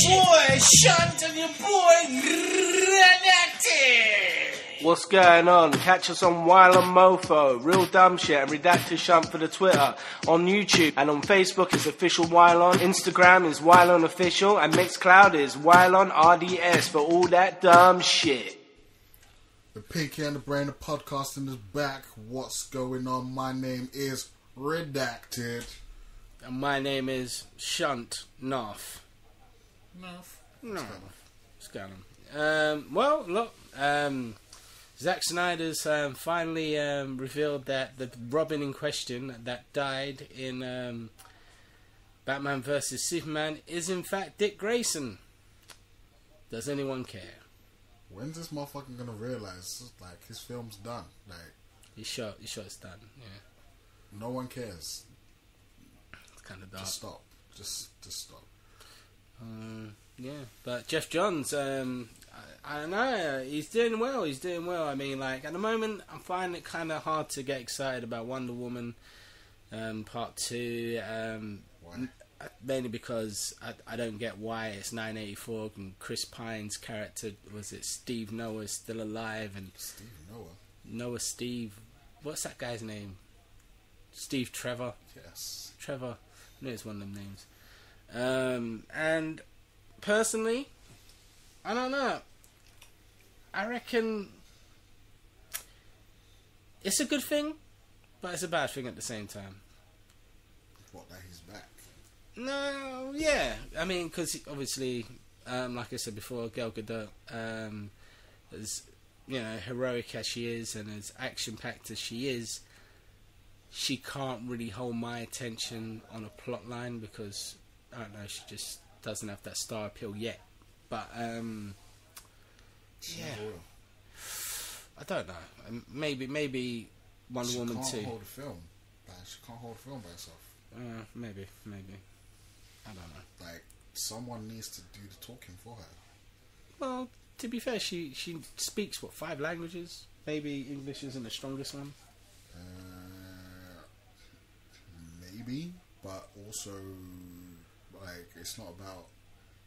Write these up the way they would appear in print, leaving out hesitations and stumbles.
boy Shunt and your boy Redacted. What's going on? Catch us on Wylion Mofo, Real Dumbshit, and Redacted Shunt for the Twitter. On YouTube and on Facebook is Official Wylion. Instagram is Wylion Official, and Mixcloud is Wylion RDS for all that dumb shit. The Pinky and the Brain of podcasting is back. What's going on? My name is Redacted. And my name is Shunt Narf. No. What's going on? Well, look, Zack Snyder's finally revealed that the Robin in question that died in Batman vs. Superman is in fact Dick Grayson. Does anyone care? When's this motherfucker gonna realize like his film's done? Like He's sure it's done. Yeah, no one cares. it's kind of dark. Just stop. Just stop. Yeah, but Jeff Johns, I don't know, he's doing well. I mean, like, at the moment, I'm finding it kind of hard to get excited about Wonder Woman Part 2. Why? Mainly because I don't get why it's 984 and Chris Pine's character, was it Steve Noah, still alive, and Noah Steve, what's that guy's name? Steve Trevor? Yes. Trevor, I know it's one of them names. And personally, I don't know. I reckon it's a good thing, but it's a bad thing at the same time. What, that he's back? No, yeah. I mean, because obviously, like I said before, Gal Gadot, as you know, heroic as she is and as action-packed as she is, she can't really hold my attention on a plot line because, I don't know, she just doesn't have that star appeal yet. But, yeah. I don't know. Maybe Wonder Woman 2. She can't hold a film. Like, she can't hold a film by herself. Maybe. I don't know. Like, someone needs to do the talking for her. Well, to be fair, she speaks, 5 languages? Maybe English isn't the strongest one. Maybe, but also, like, it's not about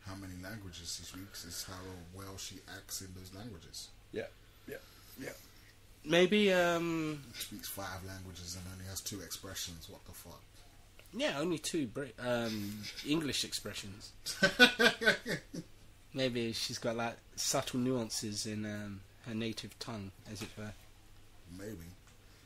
how many languages she speaks, it's how well she acts in those languages. Yeah. Maybe, She speaks 5 languages and only has 2 expressions, what the fuck? yeah, only 2 English expressions. Maybe she's got, like, subtle nuances in her native tongue, as it were. Maybe.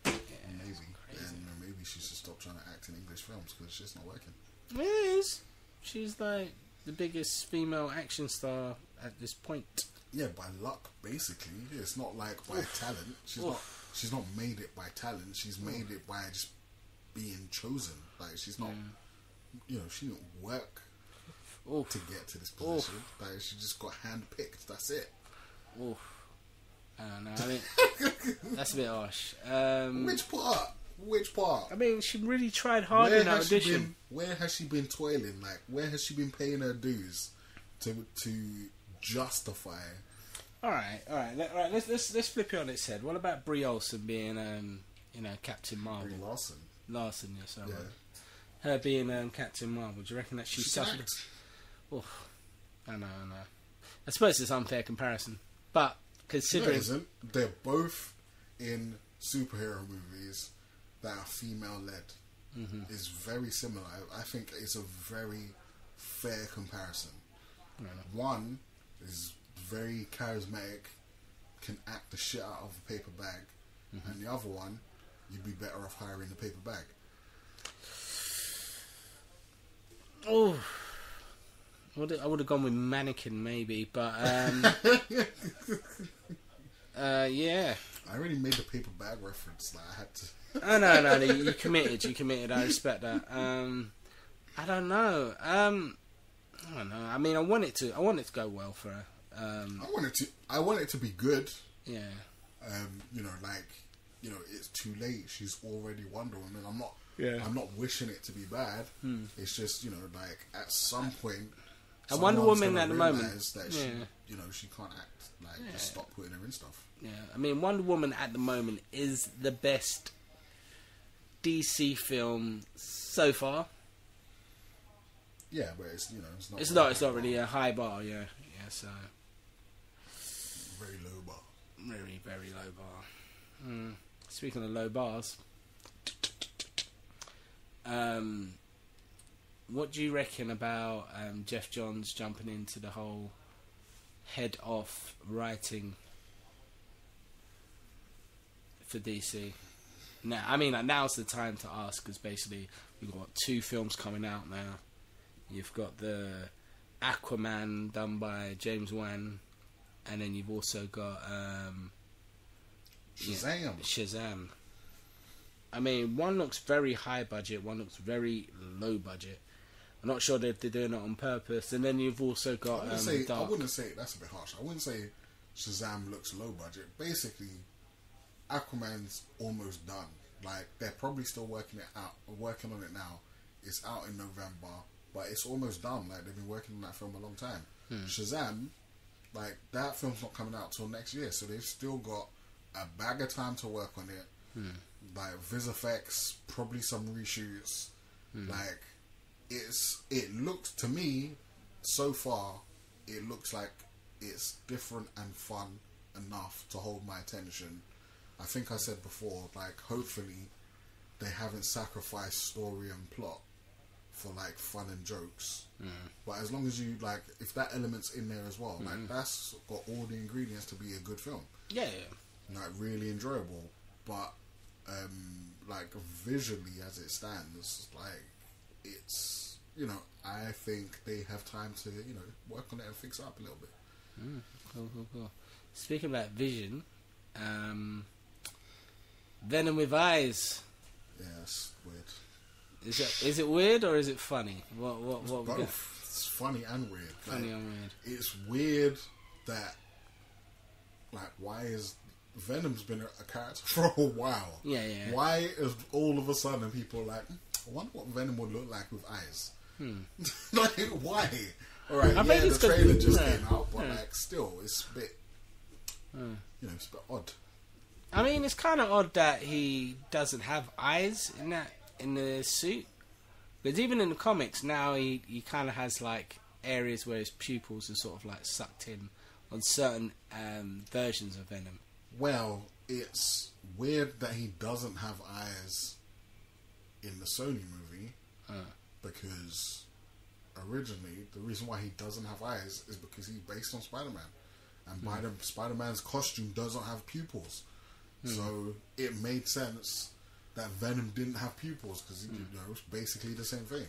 Yeah, Maybe. crazy. And maybe she should stop trying to act in English films because it's just not working. It is. She's, like, the biggest female action star at this point. Yeah, by luck, basically. It's not like by talent. She's not made it by talent. She's made it by just being chosen. Like, she's not, you know, she didn't work to get to this position. Like, she just got handpicked. That's it. I don't know. I mean, that's a bit harsh. Which part? I mean, she really tried hard in that audition. Where has she been toiling? Like, where has she been paying her dues to justify? All right. Let's flip it on its head. What about Brie Olsen being, Captain Marvel? Brie Larson, yes. Yeah. Her being Captain Marvel. Do you reckon that she suffered? I know. I suppose it's an unfair comparison, but considering No, it isn't. They're both in superhero movies that are female-led. It's very similar. I think it's a very fair comparison. One is very charismatic, can act the shit out of a paper bag, and the other one, you'd be better off hiring the paper bag. Oh, I would have gone with mannequin maybe, but yeah. I already made the paper bag reference. Like, I had to. Oh no, you committed. I respect that. I don't know. I mean, I want it to go well for her. I want it to be good. Yeah. It's too late. She's already Wonder Woman. I'm not wishing it to be bad. It's just, at some point, a Wonder Woman at the moment that she can't act. Just stop putting her in stuff. Yeah. I mean, Wonder Woman at the moment is the best DC film so far. Yeah, but it's, you know, it's not. It's not really a high bar. Yeah. So very low bar. very very low bar. Speaking of low bars, what do you reckon about Jeff Johns jumping into the whole head off writing for DC? Now, I mean, like, now's the time to ask, because basically we've got 2 films coming out now. You've got the Aquaman done by James Wan, and then you've also got Shazam. I mean, one looks very high budget, one looks very low budget. I'm not sure if they're doing it on purpose. And then you've also got I wouldn't say that's a bit harsh. I wouldn't say Shazam looks low budget. Basically, Aquaman's almost done. Like, they're probably still working on it now. It's out in November, but it's almost done. Like, they've been working on that film a long time. Shazam, like, that film's not coming out till next year, so they've still got a bag of time to work on it. Like, vis effects, probably some reshoots. Like, it looks, to me, so far, it looks like it's different and fun enough to hold my attention. I think I said before, like, hopefully they haven't sacrificed story and plot for, like, fun and jokes. But as long as you, like, if that element's in there as well, like, that's got all the ingredients to be a good film. Yeah. Like, really enjoyable. But, like, visually as it stands, like, it's, you know, I think they have time to, you know, work on it and fix it up a little bit. Cool. Speaking about vision, Venom with eyes. Yeah, that's weird. Is it weird or is it funny? What both. It's funny and weird. Funny and weird. It's weird that, like, why is Venom's been a character for a while? Yeah. Why is all of a sudden people like, I wonder what Venom would look like with eyes? Like, why? Alright, the trailer just came out, but like, still, it's a bit, you know, it's a bit odd. I mean, it's kind of odd that he doesn't have eyes in the suit, because even in the comics now, he kind of has like areas where his pupils are sort of like sucked in on certain versions of Venom. Well, it's weird that he doesn't have eyes in the Sony movie, because originally the reason why he doesn't have eyes is because he's based on Spider-Man, and Spider-Man's costume doesn't have pupils. So it made sense that Venom didn't have pupils, because you know, it's basically the same thing.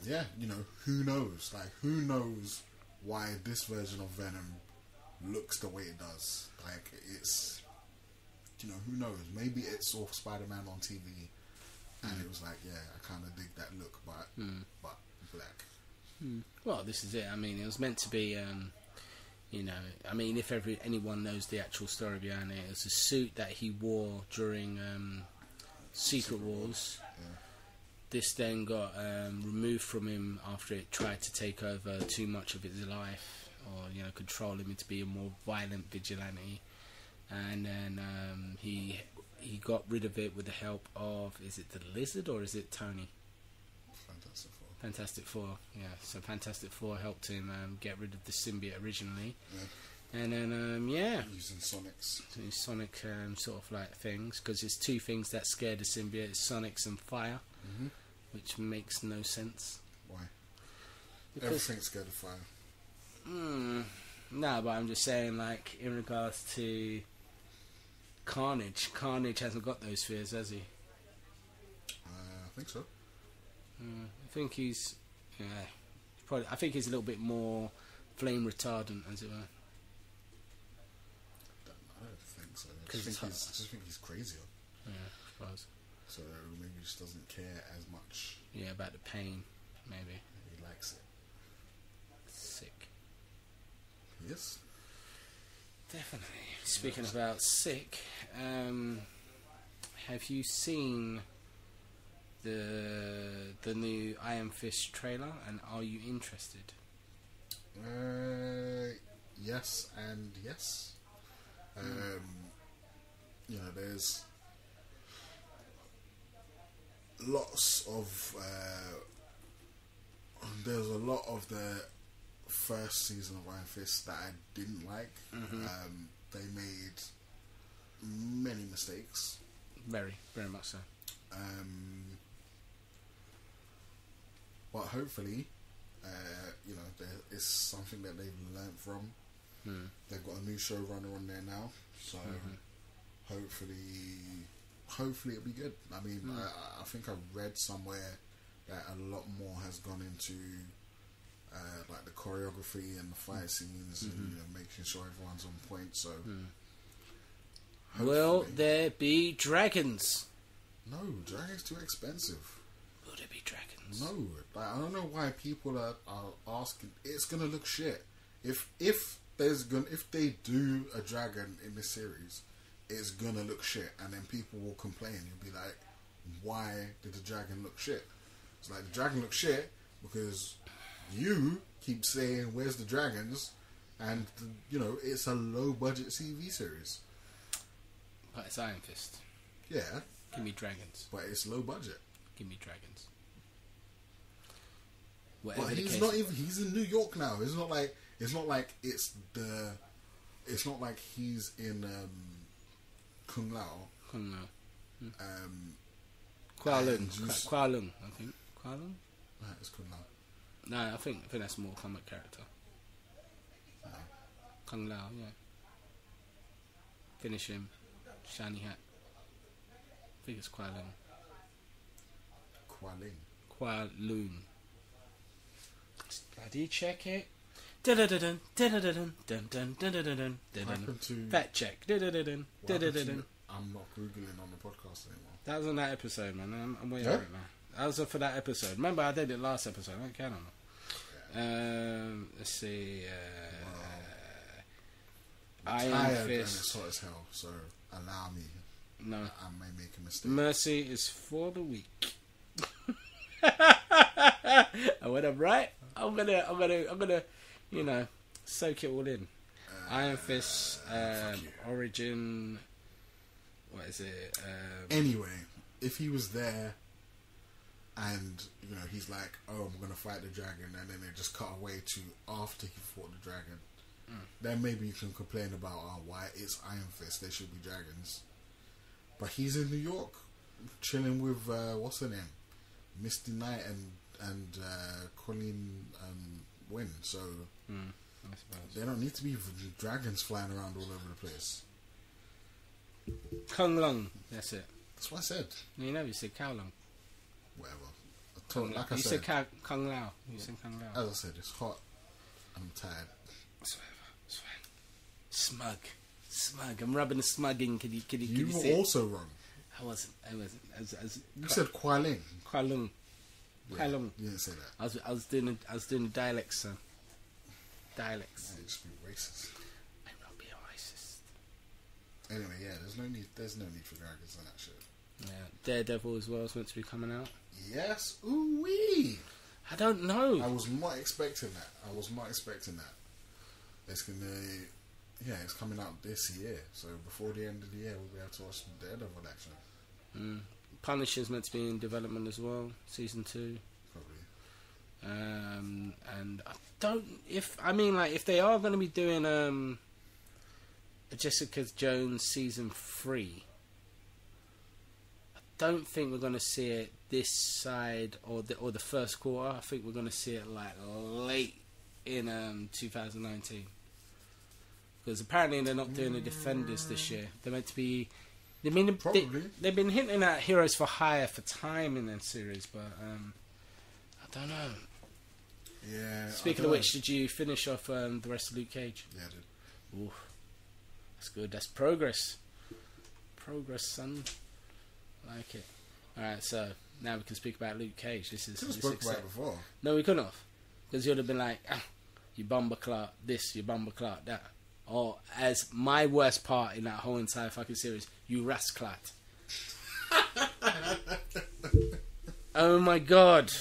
Yeah, you know, who knows? Like, who knows why this version of Venom looks the way it does? Like, it's, you know, who knows? Maybe it saw Spider-Man on TV and it was like, yeah, I kind of dig that look, but black. Well, this is it. I mean, it was meant to be. You know, I mean, if anyone knows the actual story behind it, it's a suit that he wore during Secret Wars. Yeah. This then got removed from him after it tried to take over too much of his life, or, you know, control him into being a more violent vigilante. And then he got rid of it with the help of, is it the Lizard or is it Tony? Fantastic Four, yeah. So Fantastic Four helped him get rid of the symbiote originally, and then using sonic sort of like things, because there's 2 things that scare the symbiote: it's sonics and fire, which makes no sense. Why? Because everything's scared of fire. No, but I'm just saying, like, in regards to Carnage hasn't got those fears, has he? I think so. I think he's, I think he's a little bit more flame retardant, as it were. I don't think so. I just think he's crazier. Yeah, I suppose. So maybe he just doesn't care as much. Yeah, about the pain, maybe. He likes it. Sick. Yes. Definitely. Speaking about sick, have you seen the new Iron Fist trailer, and are you interested? Yes and yes. You know, there's lots of there's a lot of the first season of Iron Fist that I didn't like. They made many mistakes. Very much so. But hopefully, there is something that they've learned from. They've got a new showrunner on there now, so hopefully it'll be good. I mean, I think I read somewhere that a lot more has gone into like the choreography and the fight scenes, and making sure everyone's on point. So, will there be dragons? No, dragons too expensive. Will there be dragons? No, like, I don't know why people are asking. It's gonna look shit. If they do a dragon in this series, it's gonna look shit, and then people will complain. You'll be like, "Why did the dragon look shit?" It's like the dragon looks shit because you keep saying, "Where's the dragons?" And it's a low budget TV series. But it's Iron Fist. Yeah, give me dragons. But it's low budget. Give me dragons. Whatever but he's not even. He's in New York now. It's not like it's not like he's in Kung Lao. Kuala Lung, I think. Kuala Lung? No, it's Kung Lao. No, I think that's more comic character. No. Kung Lao, yeah. Finish him. Shiny hat. I think it's Kuala Lung. Kuala Lung. Bloody check it. Fact check. I'm not Googling on the podcast anymore. That was on that episode, man. I'm waiting for it now. That was for that episode. Remember, I did it last episode. I don't count on it. Let's see. Iron Fist. It's hot as hell, so allow me. No, I may make a mistake. Mercy is for the weak. And when I'm right, I'm gonna, soak it all in. Iron Fist, origin. What is it? Anyway, if he was there, and he's like, "Oh, I'm gonna fight the dragon," and then they just cut away to after he fought the dragon, then maybe you can complain about why it's Iron Fist. There should be dragons, but he's in New York, chilling with what's her name, Misty Knight and Colleen Wynn. So there don't need to be dragons flying around all over the place. Kung Lung, that's it. That's what I said. You said Cow Lung. Whatever. Like I said Kung Lao. You said Kung Lao. As I said, it's hot. I'm tired. It's fine. Smug. I'm rubbing the smugging. Can you You were see it? also wrong. I wasn't. You said Kuala Lung. Kuala Lung. Yeah, you didn't say that. I was doing the dialects, son. Dialects. You just be racist. I'm not being racist. Anyway, yeah, there's no need for dragons and that shit. Yeah, Daredevil as well is meant to be coming out. Yes, ooh wee. I don't know. I was not expecting that. It's coming out this year. So before the end of the year, we'll be able to watch some Daredevil action. Punisher's meant to be in development as well, season 2. Probably. And I don't. If they are going to be doing a Jessica Jones season 3, I don't think we're going to see it this side or the first quarter. I think we're going to see it like late in 2019, because apparently they're not doing the Defenders this year. They're meant to be. They've been hinting at Heroes for Hire for time in their series, but I don't know. Yeah. Speaking of which, did you finish off the rest of Luke Cage? Yeah, I did. Ooh, that's good. That's progress. Progress, son. Like it. Alright, so now we can speak about Luke Cage. This is. Could have spoke about it before. No, we couldn't have, because you'd have been like, you bumper clock this, you bumper clock that. Or, as my worst part in that whole entire fucking series, you rasclat. Oh my god.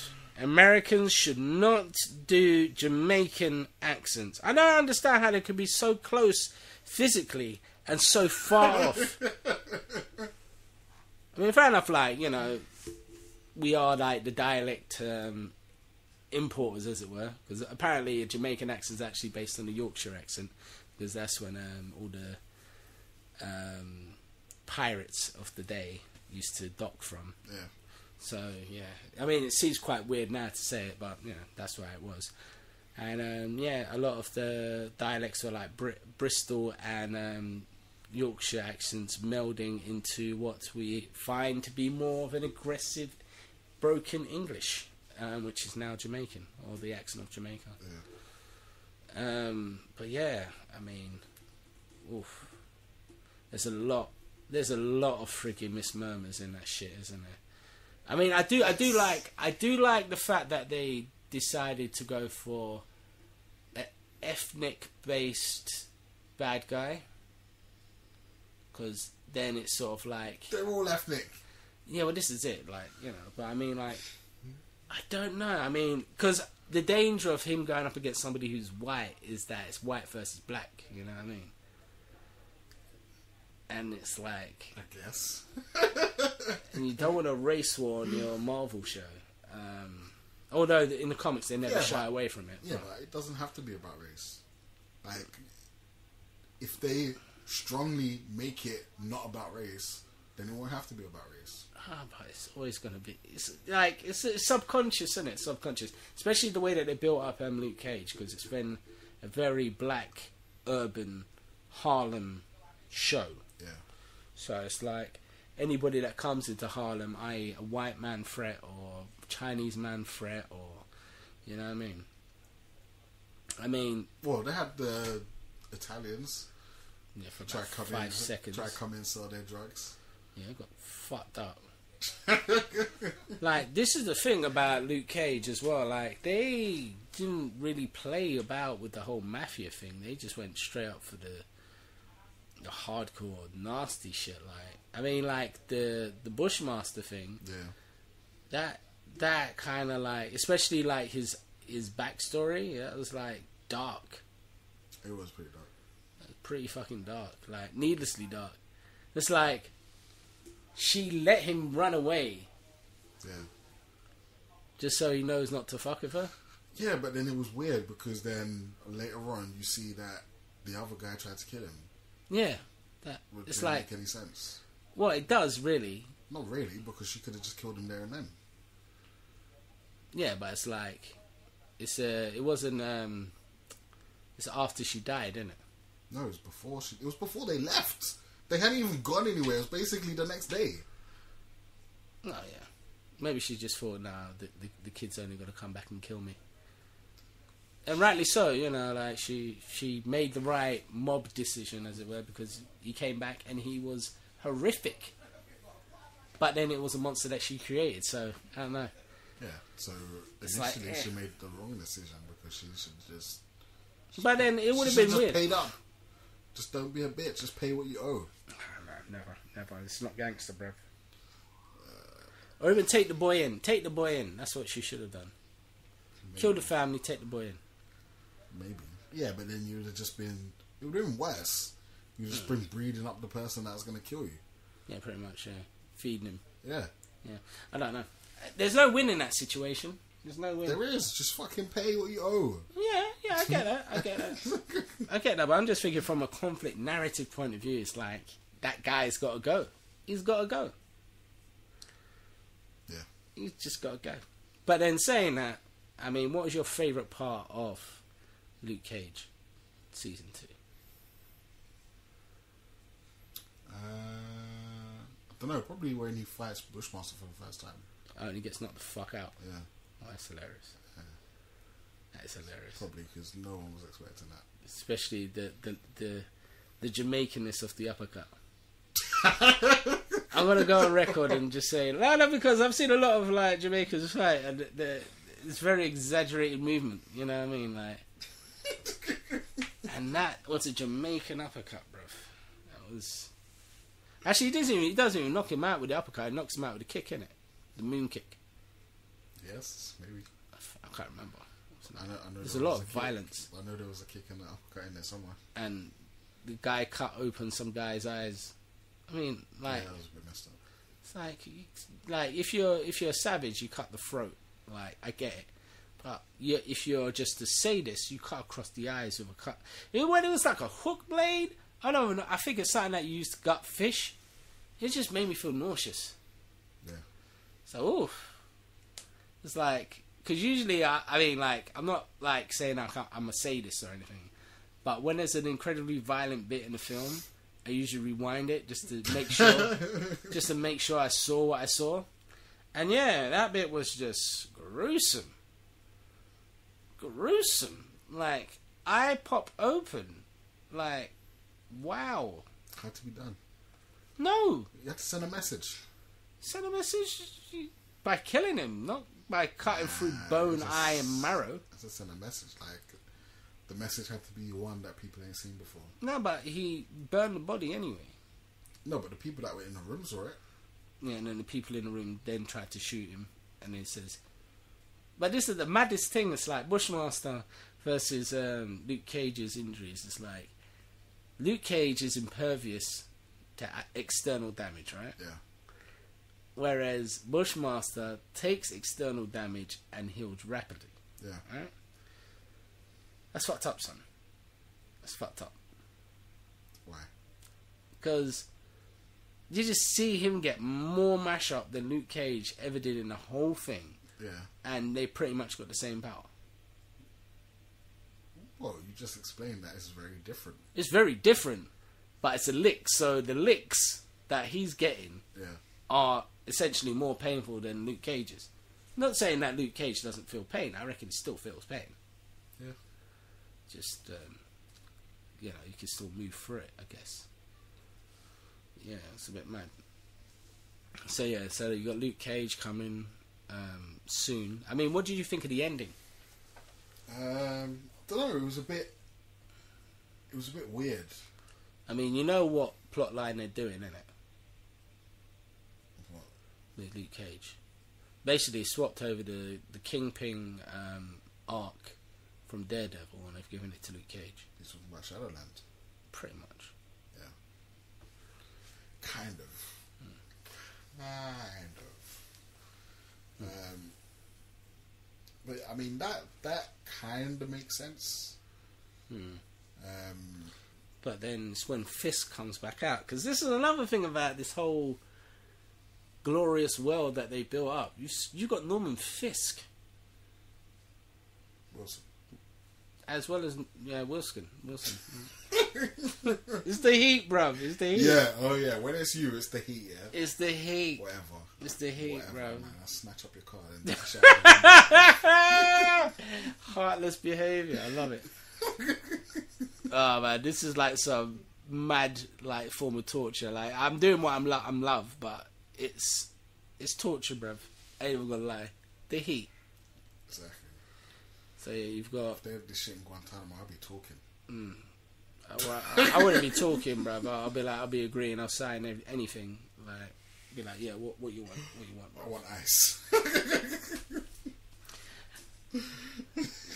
Americans should not do Jamaican accents. I don't understand how they could be so close physically and so far off. I mean, fair enough, we are like the dialect importers, as it were, because apparently a Jamaican accent is actually based on the Yorkshire accent, because that's when all the pirates of the day used to dock from. Yeah. So yeah, I mean, it seems quite weird now to say it, but you know, that's why it was. And yeah, a lot of the dialects were like Bristol and Yorkshire accents melding into what we find to be more of an aggressive, broken English, which is now Jamaican, or the accent of Jamaica. Yeah. But yeah, I mean, oof, there's a lot of freaking mismurmurs in that shit, isn't there? I mean, I do like the fact that they decided to go for an ethnic-based bad guy, because then it's sort of like they're all ethnic. Yeah, well, this is it, like, you know. But I mean, like, I don't know. I mean, because the danger of him going up against somebody who's white is that it's white versus black. You know what I mean? And it's like, I guess. and you don't want a race war on your Marvel show. Although in the comics they never shy away from it. Yeah, but it doesn't have to be about race. Like, if they strongly make it not about race, then it won't have to be about race. But it's always going to be. It's like it's subconscious, isn't it? Subconscious, especially the way that they built up Luke Cage, because it's been a very black, urban Harlem show. Yeah. So it's like anybody that comes into Harlem, i.e. a white man threat or Chinese man threat, or you know what I mean? I mean, well, they had the Italians. Yeah, for about 5 seconds. Try to come in and sell their drugs. Yeah, I got fucked up. Like, this is the thing about Luke Cage as well. Like, they didn't really play about with the whole mafia thing. They just went straight up for the hardcore, nasty shit. Like, I mean, like the Bushmaster thing. Yeah. That kind of like, especially like his backstory. That was like dark. It was pretty dark. Pretty fucking dark, like needlessly dark. It's like she let him run away, just so he knows not to fuck with her. Yeah, but then it was weird because then later on you see that the other guy tried to kill him. Yeah, that Which it's didn't like make any sense. Well, it does really. Not really, because she could have just killed him there and then. Yeah, but it's like it wasn't. It's after she died, isn't it? No, it was before it was before they left. They hadn't even gone anywhere. It was basically the next day. Oh yeah, maybe she just thought, nah, the kid's only going to come back and kill me. And rightly so, you know, like she made the right mob decision, as it were, because he came back and he was horrific. But then it was a monster that she created, so I don't know. Yeah, so It's initially like, she made the wrong decision because she should just. But then it would have been weird. Paid up. Just don't be a bitch. Just pay what you owe. No, never. It's not gangster, bro. Or even take the boy in. Take the boy in. That's what she should have done. Maybe. Kill the family. Take the boy in. Maybe. Yeah, but then you would have just been. It would have been worse. You just been breeding up the person that's going to kill you. Yeah, pretty much. Yeah, feeding him. Yeah. Yeah. I don't know. There's no win in that situation. There's no win. There is. Just fucking pay what you owe. Yeah, I get that. I get that, but I'm just thinking from a conflict narrative point of view, it's like, that guy's got to go. He's got to go. Yeah. He's just got to go. But then saying that, I mean, what was your favourite part of Luke Cage Season 2? I don't know. Probably when he fights Bushmaster for the first time. Oh, and he gets knocked the fuck out. Yeah. Oh, that's hilarious. Yeah. That is hilarious. Probably because no one was expecting that. Especially the Jamaicanness of the uppercut. I'm gonna go on record and just say no, because I've seen a lot of like Jamaicans fight, and it's very exaggerated movement. You know what I mean? Like, and that was a Jamaican uppercut, bruv. That was actually he doesn't even knock him out with the uppercut. He knocks him out with a kick, innit? The moon kick. Yes, maybe. I can't remember. I know there's a lot of violence. I know there was a kick and an uppercut in there somewhere. And the guy cut open some guy's eyes. I mean, like, yeah, that was a bit messed up. It's like if you're a savage, you cut the throat. Like, I get it. But if you're just a sadist, you cut across the eyes with a cut. When it was like a hook blade, I don't know. I think it's something that you used to gut fish. It just made me feel nauseous. Yeah. So, oof. It's like, because usually, I mean, like, I'm not like saying I'm a sadist or anything. But when there's an incredibly violent bit in the film, I usually rewind it just to make sure, I saw what I saw. And yeah, that bit was just gruesome. Like, I pop open. Like, wow. Had to be done. No. You had to send a message. Send a message by killing him, not by cutting through bone, eye, and marrow. That's just send a message. Like, the message had to be one that people ain't seen before. No, but he burned the body anyway. No, but the people that were in the room saw it. Yeah, and then the people in the room then tried to shoot him, and then says, but this is the maddest thing. It's like Bushmaster versus Luke Cage's injuries. It's like Luke Cage is impervious to external damage, right? Yeah. Whereas Bushmaster takes external damage and heals rapidly. Yeah. Right? That's fucked up, son. That's fucked up. Why? Because you just see him get more mash up than Luke Cage ever did in the whole thing. Yeah. And they pretty much got the same power. Well, you just explained that it's very different. It's very different, but it's a lick. So the licks that he's getting are essentially more painful than Luke Cage's. Not saying that Luke Cage doesn't feel pain. I reckon he still feels pain. Yeah. Just, you can still move through it, I guess. Yeah, it's a bit mad. So yeah, so you got Luke Cage coming soon. I mean, what did you think of the ending? I don't know. It was a bit weird. I mean, you know what plot line they're doing, innit? What? With Luke Cage. Basically, swapped over the Kingpin arc from Daredevil, and they've given it to Luke Cage. He's talking about Shadowland. Pretty much. Yeah. Kind of. But I mean that kind of makes sense. But then it's when Fisk comes back out, because this is another thing about this whole glorious world that they built up. You got Norman Fisk, Wilson, as well as Wilson. It's the heat, bruv. It's the heat. Yeah. Oh yeah. When it's you, it's the heat. Yeah. It's the heat. Whatever. It's the heat, Whatever, bruv. man. I'll snatch up your car and Heartless behaviour. I love it. Oh man, this is like some mad like form of torture. Like, I'm doing what I'm love, but it's torture, bruv. I ain't even gonna lie. The heat. Exactly. So yeah, you've got. If they have this shit in Guantanamo, I'll be talking. I wouldn't be talking, bruv. I'll be agreeing. I'll sign anything. Like, be like, yeah, what you want? What you want? I want ice.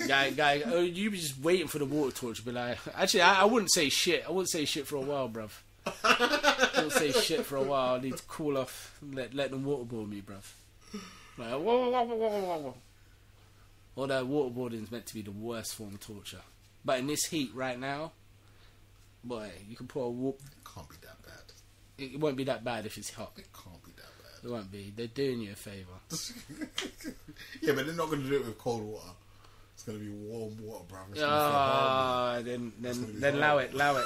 Guy, you be just waiting for the water torch. Be like, actually, I wouldn't say shit. I wouldn't say shit for a while, bruv. I wouldn't say shit for a while. I need to cool off. Let them waterboard me, bruv. Like, whoa. Although waterboarding is meant to be the worst form of torture, but in this heat right now, boy, you can put a It can't be that bad. It won't be that bad if it's hot. It can't be that bad. It won't be. They're doing you a favour. Yeah, but they're not going to do it with cold water. It's going to be warm water, bro. Then allow it. Allow it.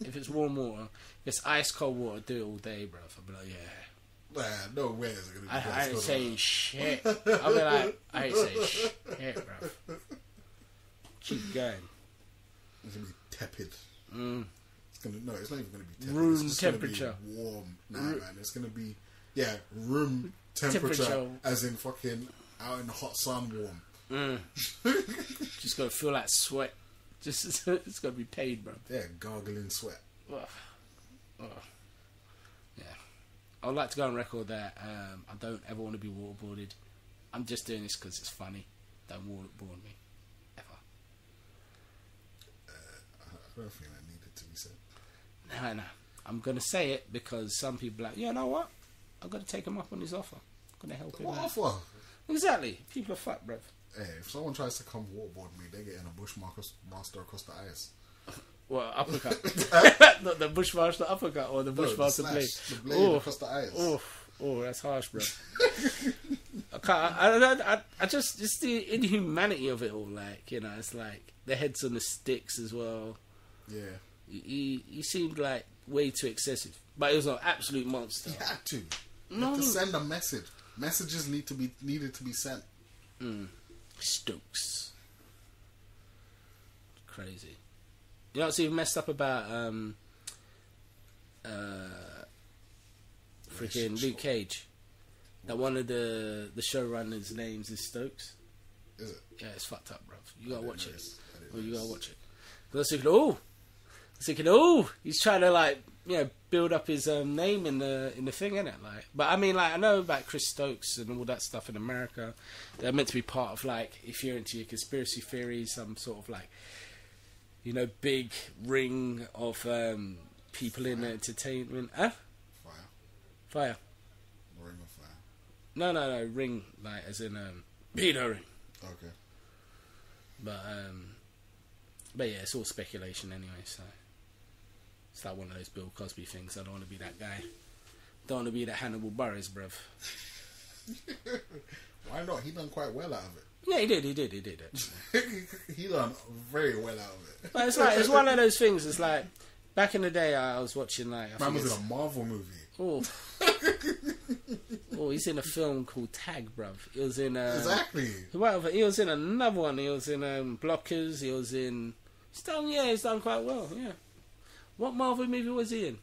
If it's warm water, if it's ice cold water, do it all day, bro. I'll be like, yeah. Nah, no way is it going to be. I ain't saying shit. I'll be like, I ain't saying shit, bro. Keep going. It's going to be tepid. It's not even going to be tepid. Room it's just temperature. Gonna be warm. Nah, man. It's going to be, room temperature. As in fucking out in the hot sun warm. Just going to feel like sweat. Just it's going to be pain, bro. Yeah, gargling sweat. Yeah. I would like to go on record that I don't ever want to be waterboarded. I'm just doing this because it's funny. Don't waterboard me. Ever. I don't think that needed to be said. No. I'm gonna say it because some people are like, you know what? I'm gonna take him up on his offer. I'm gonna help him What out. offer? Exactly. People are fucked, bruv. Hey, if someone tries to come waterboard me, they get in a bushmaster across the eyes. Well, uppercut. Not the bushmaster uppercut or the bushmaster blade. The blade across the eyes. Oh, that's harsh, bro. I can't. I just the inhumanity of it all. Like, you know, it's like the heads on the sticks as well. Yeah. He seemed like way too excessive, but he was an absolute monster. He had to. You had to send a message. Messages needed to be sent. Stokes. Crazy. You know what's even messed up about freaking Luke Cage? That one of the showrunners' names is Stokes. Is it? Yeah, it's fucked up, bro. You gotta watch it. You gotta watch it. Because I was thinking, he's trying to like, you know, build up his name in the thing, innit? Like, but I mean, like, I know about Chris Stokes and all that stuff in America. They're meant to be part of, like, if you're into your conspiracy theories, some sort of like, you know, big ring of people in entertainment. Huh? Fire. Ring of fire. No, ring, like, as in pedo ring. Okay. But yeah, it's all speculation anyway, so it's like one of those Bill Cosby things. I don't want to be that guy. Don't want to be that Hannibal Buress, bruv. Why not? He done quite well out of it. Yeah, he did actually. He done very well out of it. But it's like, it's one of those things. It's like, back in the day, I was watching like, Man was in a Marvel movie. He's in a film called Tag, bruv. He was in exactly. Whatever. He was in another one. He was in Blockers. He was in. He's done quite well. Yeah. What Marvel movie was he in?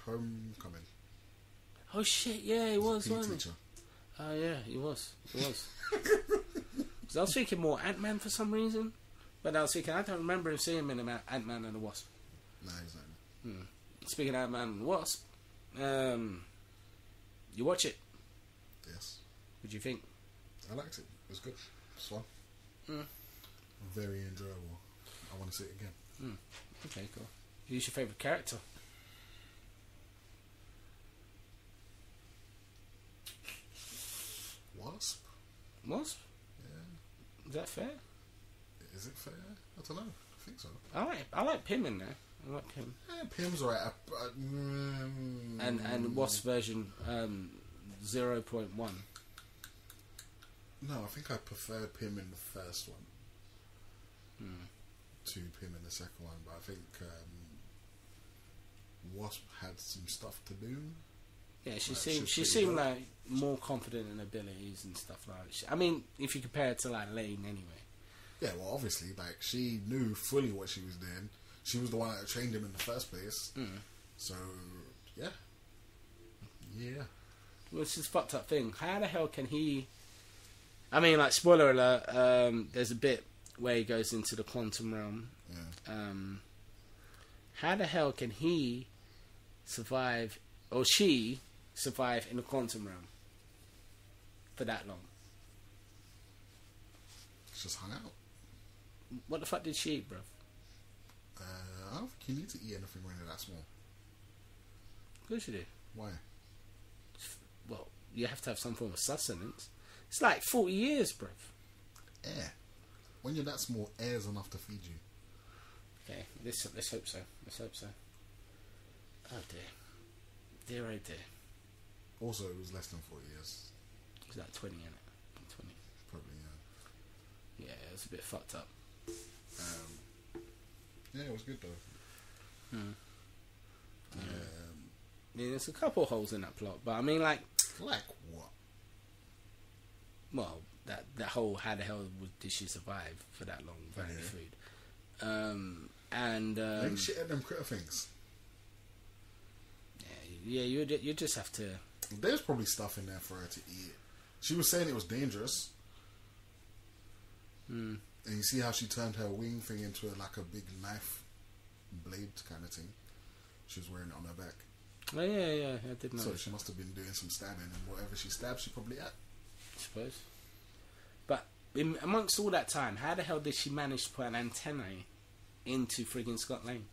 Homecoming. Oh shit! Yeah, he was. Wasn't he? Oh yeah, he was. Because I was thinking more Ant-Man for some reason, but I was thinking I don't remember seeing him in Ant-Man and the Wasp. No, exactly. Speaking of Ant-Man and the Wasp, you watch it? Yes. What do you think? I liked it. It was good. It was fun. Very enjoyable. I want to see it again. Okay, cool. Who's your favourite character? Wasp? Wasp? Yeah. Is that fair? Is it fair? I don't know. I think so. I like Pym in there. I like Pym. Yeah, Pym's alright. And Wasp version 0.1. No, I think I preferred Pym in the first one to Pym in the second one, but I think Wasp had some stuff to do. Yeah, she seemed like more confident in abilities and stuff like that. I mean, if you compare it to like Lane anyway. Yeah, well, obviously, like she knew fully what she was doing. She was the one that trained him in the first place. So, yeah. Well, it's this fucked up thing. How the hell can he? I mean, like, spoiler alert. There's a bit where he goes into the quantum realm. Yeah. How the hell can he survive, or she survive in the quantum realm for that long? Just hung out. What the fuck did she eat, bruv? I don't think you need to eat anything when you're that small. Of course you do. Why? Well, you have to have some form of sustenance. It's like 40 years, bruv. Air. When you're that small, air's enough to feed you. Okay, let's hope so. Let's hope so. Oh dear. Dear, oh dear. Also, it was less than 40 years. It was like 20, innit? 20. Probably, yeah. Yeah, it was a bit fucked up. Yeah, it was good though. I mean, there's a couple holes in that plot, but I mean, like what? Well, that whole how the hell did she survive for that long without any food? Like shit at them critter things. Yeah, you just have to. There's probably stuff in there for her to eat. She was saying it was dangerous. And you see how she turned her wing thing into like a big knife blade kind of thing. She was wearing it on her back. Oh yeah, I did know. So she must have been doing some stabbing, and whatever she stabbed, she probably ate. I suppose. But amongst all that time, how the hell did she manage to put an antenna into friggin' Scott Lane?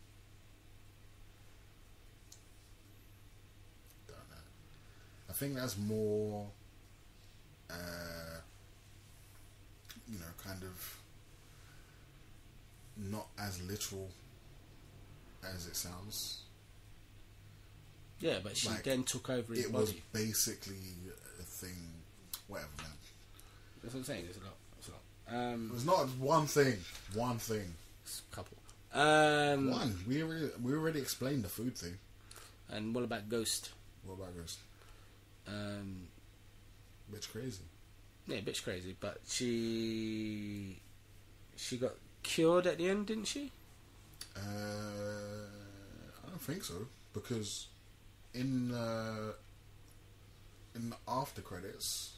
think that's more, kind of not as literal as it sounds. Yeah, but she Like, then took over his it body. was basically a thing. Whatever, man. That's what I'm saying. There's a lot. It was not one thing. One thing. It's a couple. One. We already explained the food thing. And what about Ghost? What about Ghost? Bitch crazy. Yeah, bitch crazy, but she got cured at the end, didn't she? I don't think so, because in the after credits,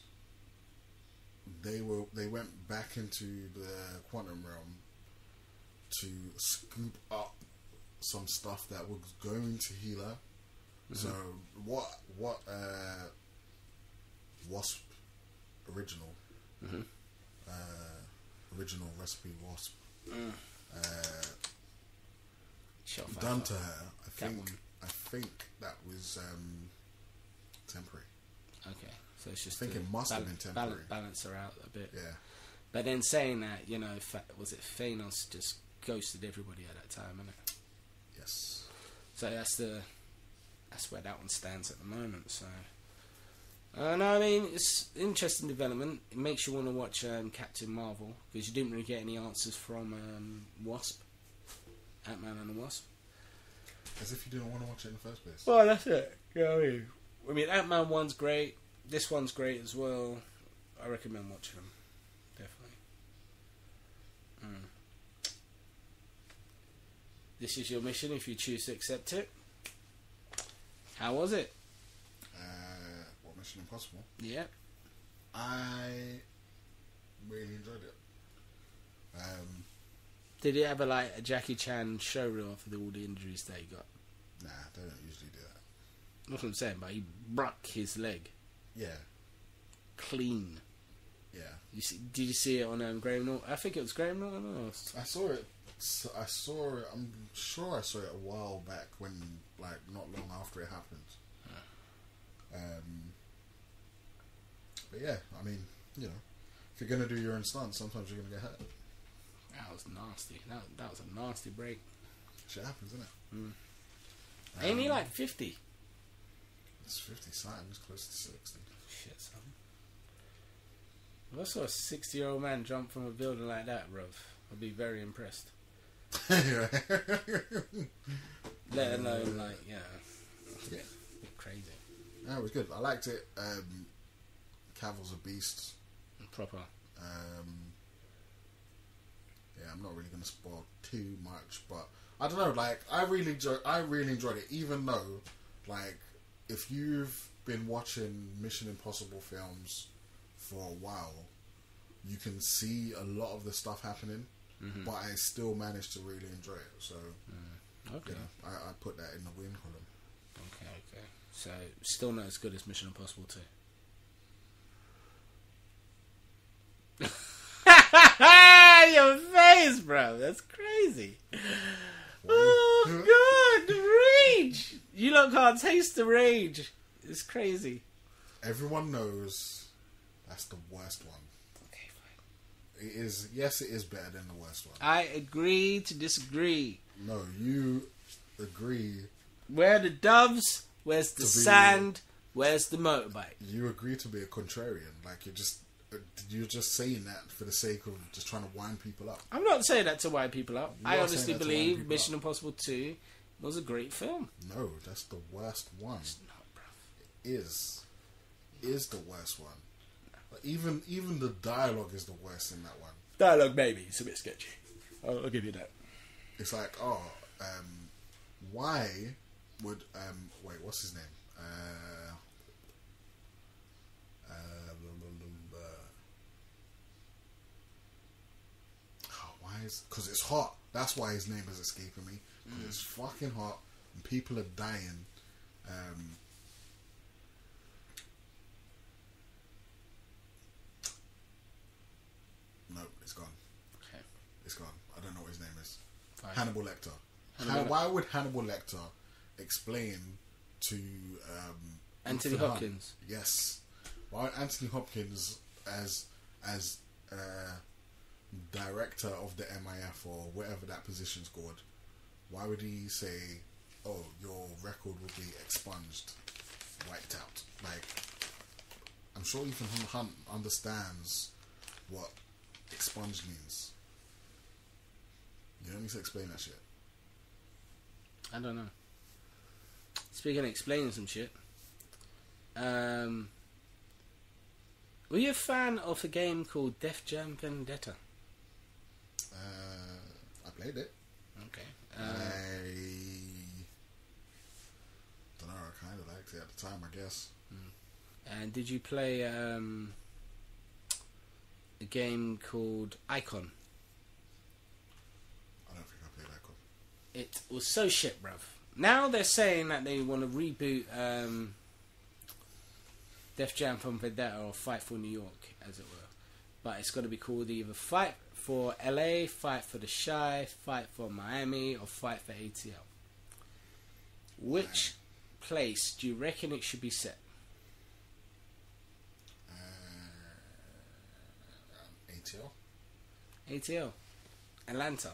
they went back into the quantum realm to scoop up some stuff that was going to heal her. Mm-hmm. So what Wasp original original recipe Wasp done to her, I think that was temporary. Okay, so it's just I think it must have been temporary. Balance her out a bit. Yeah. But then saying that, was it Thanos just ghosted everybody at that time, isn't it? Yes. So that's where that one stands at the moment. So, no, I mean, it's interesting development. It makes you want to watch Captain Marvel, because you didn't really get any answers from Wasp, Ant-Man and the Wasp. As if you didn't want to watch it in the first place. Well, that's it. Yeah, I mean, Ant-Man 1's great. This one's great as well. I recommend watching them. Definitely. This is your mission if you choose to accept it. How was it? What, Mission Impossible? Yeah. I really enjoyed it. Did it have a Jackie Chan show reel for all the injuries that he got? Nah, they don't usually do that. That's what I'm saying, but he broke his leg. Yeah. Clean. Yeah. Did you see it on Graham Norton? I think it was Graham Norton. Or... I saw it. I'm sure I saw it a while back when, not long after it happened. But yeah, I mean, if you're gonna do your own stunts, sometimes you're gonna get hurt. That was nasty. That was a nasty break. Shit happens, isn't it? Ain't he 50? It's 50 something. It's close to 60. Shit, son. If I saw a 60-year-old man jump from a building like that, bruv, I'd be very impressed. Let alone, it's a bit crazy. Yeah, it was good. I liked it. Cavill's a beast. Proper. Yeah, I'm not really going to spoil too much, but I don't know. I really enjoyed it. Even though, if you've been watching Mission Impossible films for a while, you can see a lot of the stuff happening. Mm-hmm. But I still managed to really enjoy it. So, okay, I put that in the win column. Okay. So, still not as good as Mission Impossible 2. Your face, bro. That's crazy. Oh, God. The rage. You lot can't taste the rage. It's crazy. Everyone knows that's the worst one. Okay, fine. It is. Yes, it is better than the worst one. I agree to disagree. No, you agree. Where are the doves? Where's the sand? Where's the motorbike? You agree to be a contrarian. You're just saying that for the sake of just trying to wind people up. I'm not saying that to wind people up. I honestly believe Mission Impossible 2 was a great film. No, that's the worst one. It's not, bruv. It is the worst one. Even the dialogue is the worst in that one. Dialogue, maybe. It's a bit sketchy. I'll give you that. It's why would... wait, what's his name? Because it's hot. That's why his name is escaping me. Because it's fucking hot and people are dying. No, it's gone. Okay. It's gone. I don't know what his name is. Fine. Hannibal Lecter. Why would Hannibal Lecter explain to Anthony Ethan Hunt. Hopkins. Yes. Why Anthony Hopkins as director of the MIF or whatever that position's called? Why would he say, "Oh, your record will be expunged, wiped out"? Like, I'm sure Ethan Hunt understands what expunged means. You don't need to explain that shit. I don't know. Speaking of explaining some shit, were you a fan of a game called Def Jam Vendetta? I played it. Okay. I don't know. I kind of liked it at the time, I guess. And did you play a game called Icon? I don't think I played Icon. It was so shit, bruv. Now they're saying that they want to reboot Def Jam from Vendetta or Fight for New York, as it were. But it's got to be called either Fight for LA, Fight for the Shy, Fight for Miami, or Fight for ATL. Which place do you reckon it should be set? ATL? ATL. Atlanta.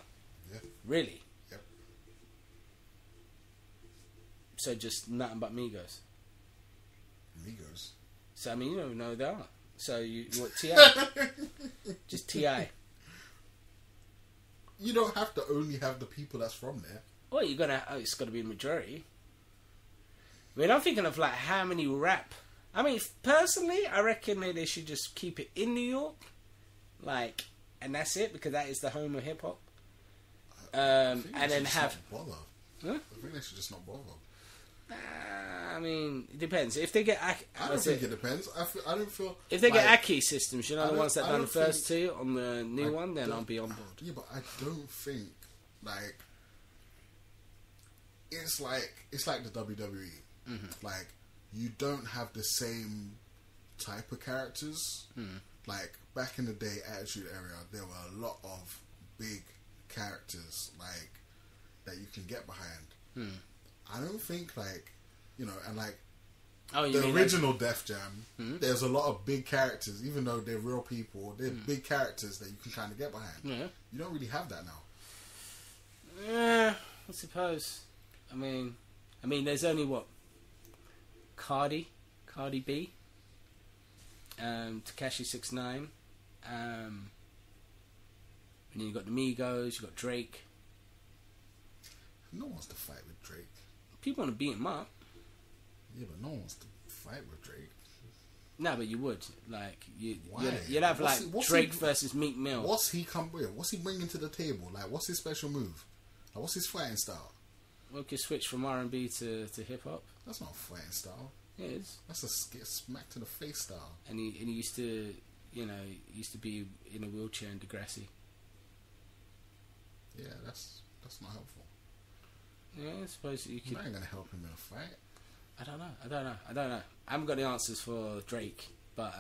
Yeah. Really? Yep. So just nothing but Migos. Migos. So I mean, you don't even know who they are. So you want T.I.? Just T.I. You don't have to only have the people that's from there. Well, you're gonna. Oh, it's got to be a majority. I mean, I'm thinking of like how many rap. I mean, personally, I reckon that they should just keep it in New York, like, and that's it because that is the home of hip hop. And then have. Bother. Huh? I think they should just not bother. I mean, it depends. If they get, I don't think it depends. I don't feel. If they like, get Aki systems, you know, the ones that I done the don't first two on the new one, then I'll be on board. Yeah, but I don't think like it's like the WWE. Mm-hmm. Like you don't have the same type of characters. Like back in the day, Attitude Era, there were a lot of big characters like that you can get behind. I don't think like, you know, and like the original Def Jam, there's a lot of big characters, even though they're real people. They're big characters that you can kind of get behind. Yeah. You don't really have that now. Yeah, I suppose. I mean, there's only what Cardi B, Tekashi 6ix9ine, and then you got the Migos, you got Drake. No one wants to fight with Drake. People want to beat him up. Yeah, but no one wants to fight with Drake. No, but you would. Like, you'd have what's Drake he, versus Meek Mill. What's he come with? What's he bringing to the table? Like, what's his special move? Like, what's his fighting style? Well, you could switch from R&B to hip hop. That's not a fighting style. It is. That's a get smack to the face style. And he used to, you know, be in a wheelchair in Degrassi. Yeah, that's not helpful. Yeah, I suppose you could. That ain't gonna help him in a fight. I don't know. I haven't got the answers for Drake, but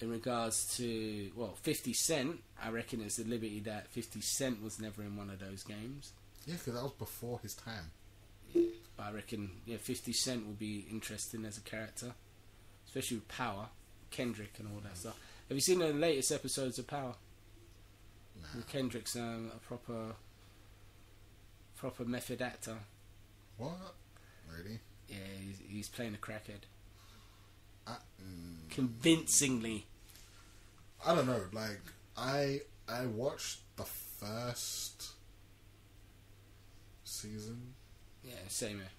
in regards to 50 Cent, I reckon it's a liberty that 50 Cent was never in one of those games. Yeah, because that was before his time. Yeah, but I reckon 50 Cent will be interesting as a character, especially with Power, Kendrick, and all that stuff. Have you seen the latest episodes of Power? Nah. Kendrick's a proper method actor. What? Really? Yeah, he's playing a crackhead. Convincingly. I don't know. Like I watched the first season. Yeah, same here.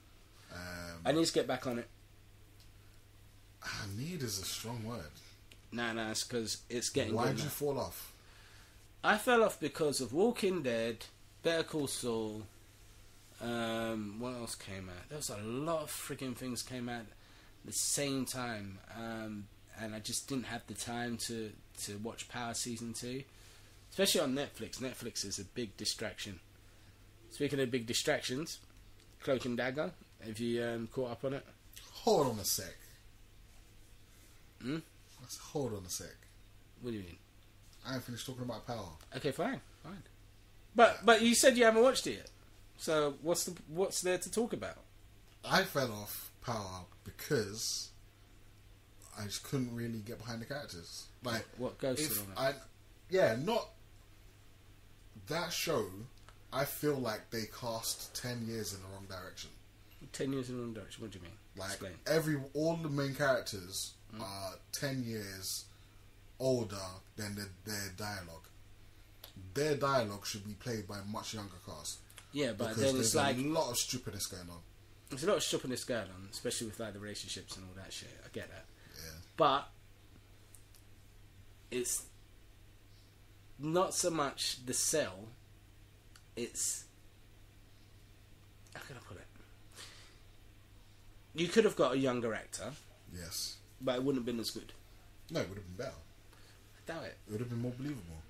I need to get back on it. Need is a strong word. Nah, it's because it's getting. Why did you fall off? I fell off because of Walking Dead, Better Call Saul. What else came out? There was a lot of freaking things came out at the same time, and I just didn't have the time to watch Power Season 2, especially on Netflix. Netflix is a big distraction. Speaking of big distractions, Cloak and Dagger. Have you caught up on it? Hold on a sec. Hold on a sec. What do you mean? I ain't finished talking about Power. Okay, fine. But you said you haven't watched it yet. So what's there to talk about? I fell off Power because I just couldn't really get behind the characters. Like what ghosted on it? Not that show. I feel like they cast 10 years in the wrong direction. 10 years in the wrong direction. What do you mean? Like Explain. all the main characters are 10 years older than their dialogue. Their dialogue should be played by a much younger cast. Yeah, but because then it's like a lot of stupidness going on. There's a lot of stupidness going on, especially with like the relationships and all that shit. I get that. Yeah. But it's not so much the sell. It's, how can I put it? You could have got a younger actor. Yes. But it wouldn't have been as good. No, it would have been better. I doubt it. It would have been more believable.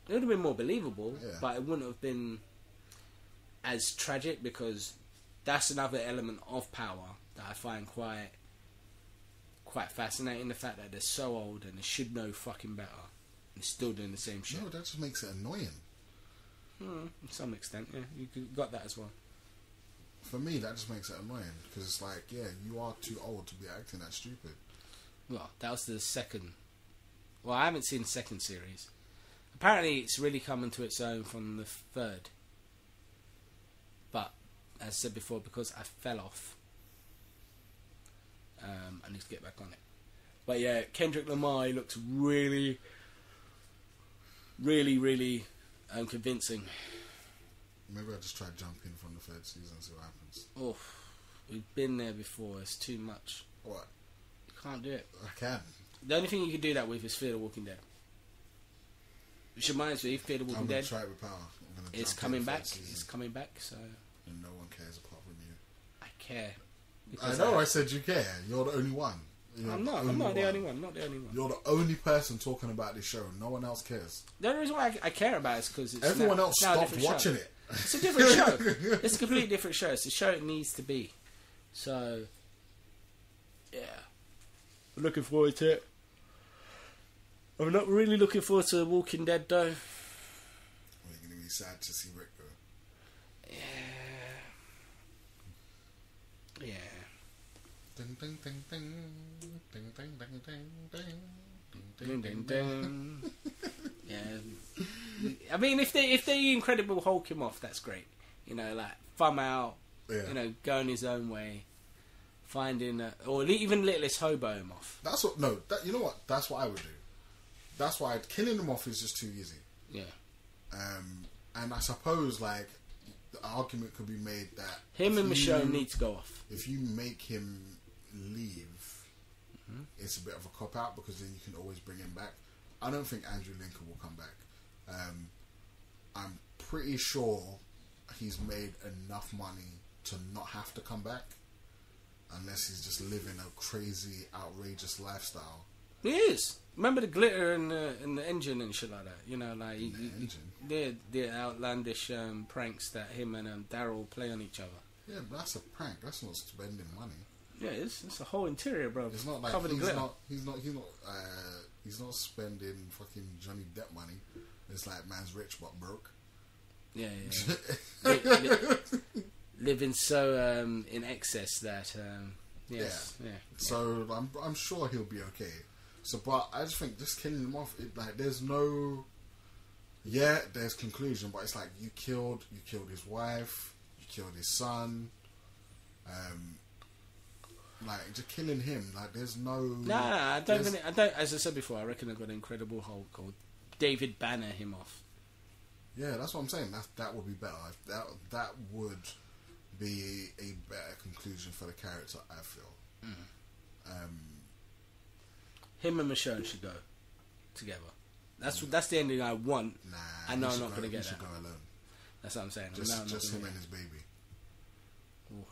It would have been more believable, yeah. but it wouldn't have been as tragic, because that's another element of Power that I find quite fascinating. The fact that they're so old and they should know fucking better and still doing the same shit. No, that just makes it annoying. To some extent, yeah. You got that as well. For me, that just makes it annoying, because it's like, yeah, you are too old to be acting that stupid. Well, that was the second. Well, I haven't seen the second series. Apparently, it's really coming to its own from the third. But, as I said before, because I fell off, I need to get back on it. But yeah, Kendrick Lamar, he looks really, really, really convincing. Maybe I'll just try jumping from the third season and see what happens. Oh, we've been there before. It's too much. What? You can't do it. I can. The only thing you can do that with is Fear the Walking Dead. Which reminds me, Fear the Walking Dead. I'm going to try it with Power. It's coming back. It's coming back, so... And no one cares apart from you. I care. I know I said you care. You're the only one. I'm not the only one. Not the only one. You're the only person talking about this show. No one else cares. The only reason why I care about it is because it's everyone else now stopped watching it. It's a different show. It's a completely different show. It's the show it needs to be. So, yeah. I'm looking forward to it. I'm not really looking forward to Walking Dead, though. Well, you're going to be sad to see Rick go. Yeah. Ding, ding, ding, ding. Ding, ding, ding, ding, Ding, ding, ding. Yeah. I mean, if the Incredible Hulk him off, that's great. You know, like, thumb out, you know, going his own way, finding, or even Littlest Hobo him off. That's what, no, you know what? That's what I would do. That's why killing him off is just too easy. Yeah. And I suppose, like, the argument could be made that him and Michonne need to go off. If you make him leave, it's a bit of a cop out, because then you can always bring him back. I don't think Andrew Lincoln will come back. I'm pretty sure he's made enough money to not have to come back, unless he's just living a crazy, outrageous lifestyle. He is. Remember the glitter in the engine and shit like that. You know, like the outlandish pranks that him and Daryl play on each other. Yeah, but that's a prank. That's not spending money. Yeah, it's a whole interior, bro. It's not like covered in glitter. He's not spending fucking Johnny Depp money. It's like man's rich but broke. Yeah. Living so in excess that yes, yeah. So I'm sure he'll be okay. So, but I just think just killing him off, there's no. Yeah, there's conclusion, but it's like you killed his wife, you killed his son. Like, just killing him, like, there's no... Nah, I don't, as I said before, I reckon I've got an Incredible Hulk called David Banner him off. Yeah, that's what I'm saying. That would be better. That would be a better conclusion for the character, I feel. Him and Michonne should go together. That's the ending I want. Nah, I know I'm not going to get that. He should go alone. That's what I'm saying. Just him and his baby. Ooh.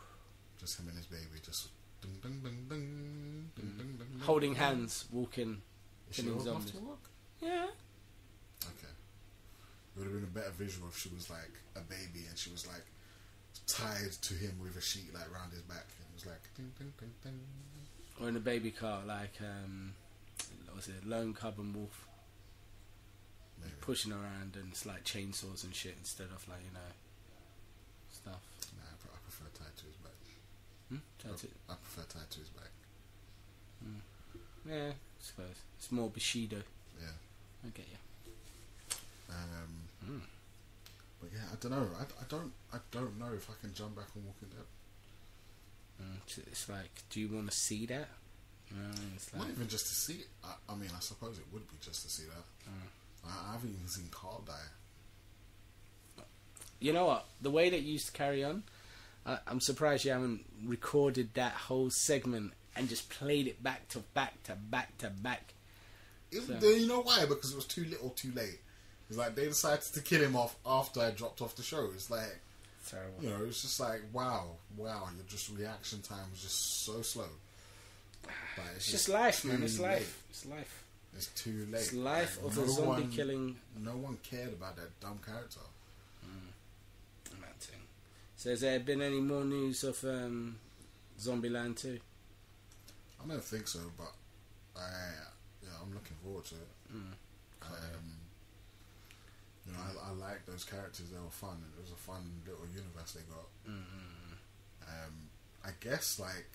Just him and his baby. Just ding, ding, ding, ding, ding, ding, ding, holding hands, walking, killing zombies. zombies. To walk? Yeah. Okay. It would have been a better visual if she was like a baby and she was like tied to him with a sheet like round his back, and it was like ding, ding, ding, ding. Or in a baby car, like what was it, Lone Cub and Wolf. Maybe. Pushing around and it's like chainsaws and shit instead of like, you know, stuff. Nah, I prefer tied to his back. Tattoo. I prefer tattoos back. Yeah, I suppose it's more Bushido. Yeah. I get you. But yeah, I don't know. I don't know if I can jump back on Walking Dead. It's like, do you want to see that? It's like, Not even just to see it. I mean, I suppose it would be just to see that. I haven't even seen Carl die. you know what? The way that you used to carry on, I'm surprised you haven't recorded that whole segment and just played it back to back to back to back. You know why? Because it was too little, too late. It's like they decided to kill him off after I dropped off the show. It's like, terrible. You know, it's just like, wow, your just reaction time was just so slow. Like, it's just life, man. It's life. Late. It's life. It's too late. It's life like, of a zombie killing. No one cared about that dumb character. That thing. So has there been any more news of Zombieland 2? I don't think so, but I'm looking forward to it. You know, I like those characters. They were fun. It was a fun little universe they got. I guess like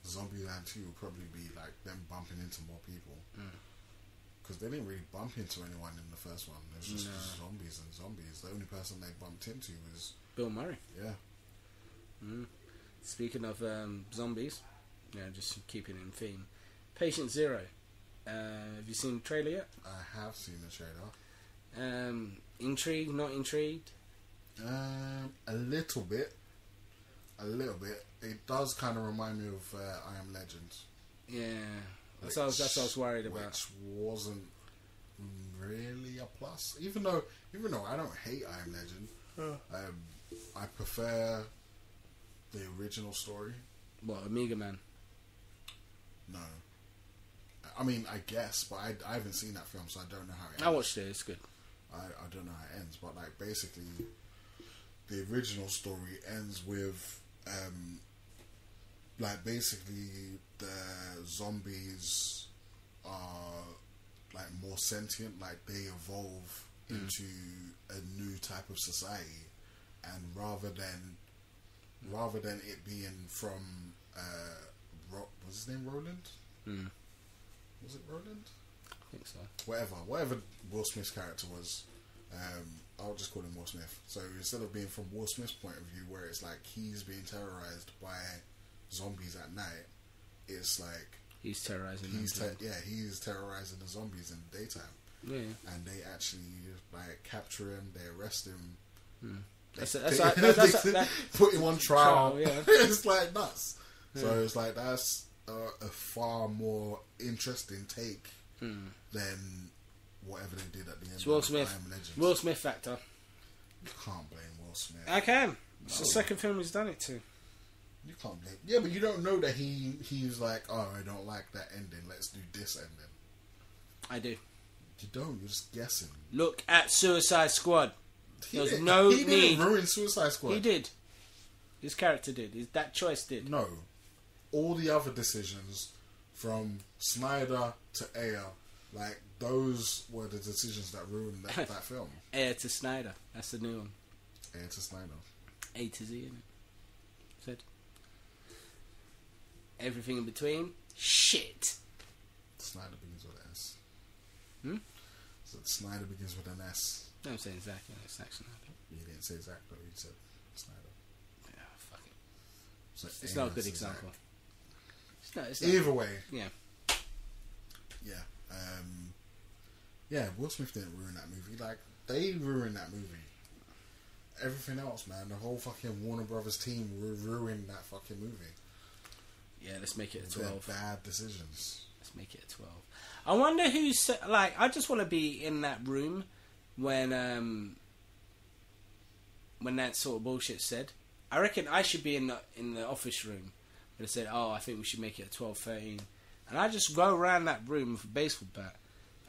Zombieland 2 will probably be like them bumping into more people, because they didn't really bump into anyone in the first one. It was just zombies and zombies. The only person they bumped into was Bill Murray. Yeah. Speaking of zombies, just keeping in theme. Patient Zero. Have you seen the trailer yet? I have seen the trailer. Intrigued? Not intrigued? A little bit. It does kind of remind me of I Am Legend. Yeah, that's what I was worried about. Which wasn't really a plus. Even though I don't hate I Am Legend, I prefer the original story. What, Omega Man? No. I mean, I guess, but I haven't seen that film, so I don't know how it ends. I watched it. It's good. I don't know how it ends, but like basically, the original story ends with like basically the zombies are like more sentient, like they evolve into a new type of society, and rather than it being from what's his name, Roland? Was it Roland? I think so. Whatever Will Smith's character was, I'll just call him Will Smith. So instead of being from Will Smith's point of view, where it's like he's being terrorized by zombies at night, it's like he's terrorizing. He's terrorizing the zombies in the daytime. Yeah, and they actually like capture him, they arrest him. That's put him on trial. Yeah. It's like nuts. Yeah. So it's like that's a far more interesting take than whatever they did at the end. It's Will Smith. Will Smith factor. You can't blame Will Smith. I can. It's the second film he's done it to. You can't blame. Yeah, but you don't know that he's like, oh, I don't like that ending. Let's do this ending. I do. You don't. You're just guessing. Look at Suicide Squad. There's no need. He didn't ruin Suicide Squad. He did. His character did. That choice did. No. All the other decisions, from Snyder to Ayer, like those were the decisions that ruined that film. Ayer to Snyder. That's the new one. Ayer to Snyder. A to Z, isn't it? Said. Everything in between. Shit. Snyder begins with an S. So Snyder begins with an S. No, I'm saying Zack. It's Zack Snyder. You didn't say Zack though. You said Snyder. Yeah, fuck it. So it's not a good example. It's not. Either way. Yeah. Yeah. Yeah, Will Smith didn't ruin that movie. Like, they ruined that movie. Everything else, man. The whole fucking Warner Brothers team ruined that fucking movie. Yeah, let's make it a 12. Their bad decisions. Let's make it a 12. I wonder who's... Like, I just want to be in that room when that sort of bullshit said. I reckon I should be in the office room. But they said, oh, I think we should make it a 12, 13. And I just go around that room with a baseball bat.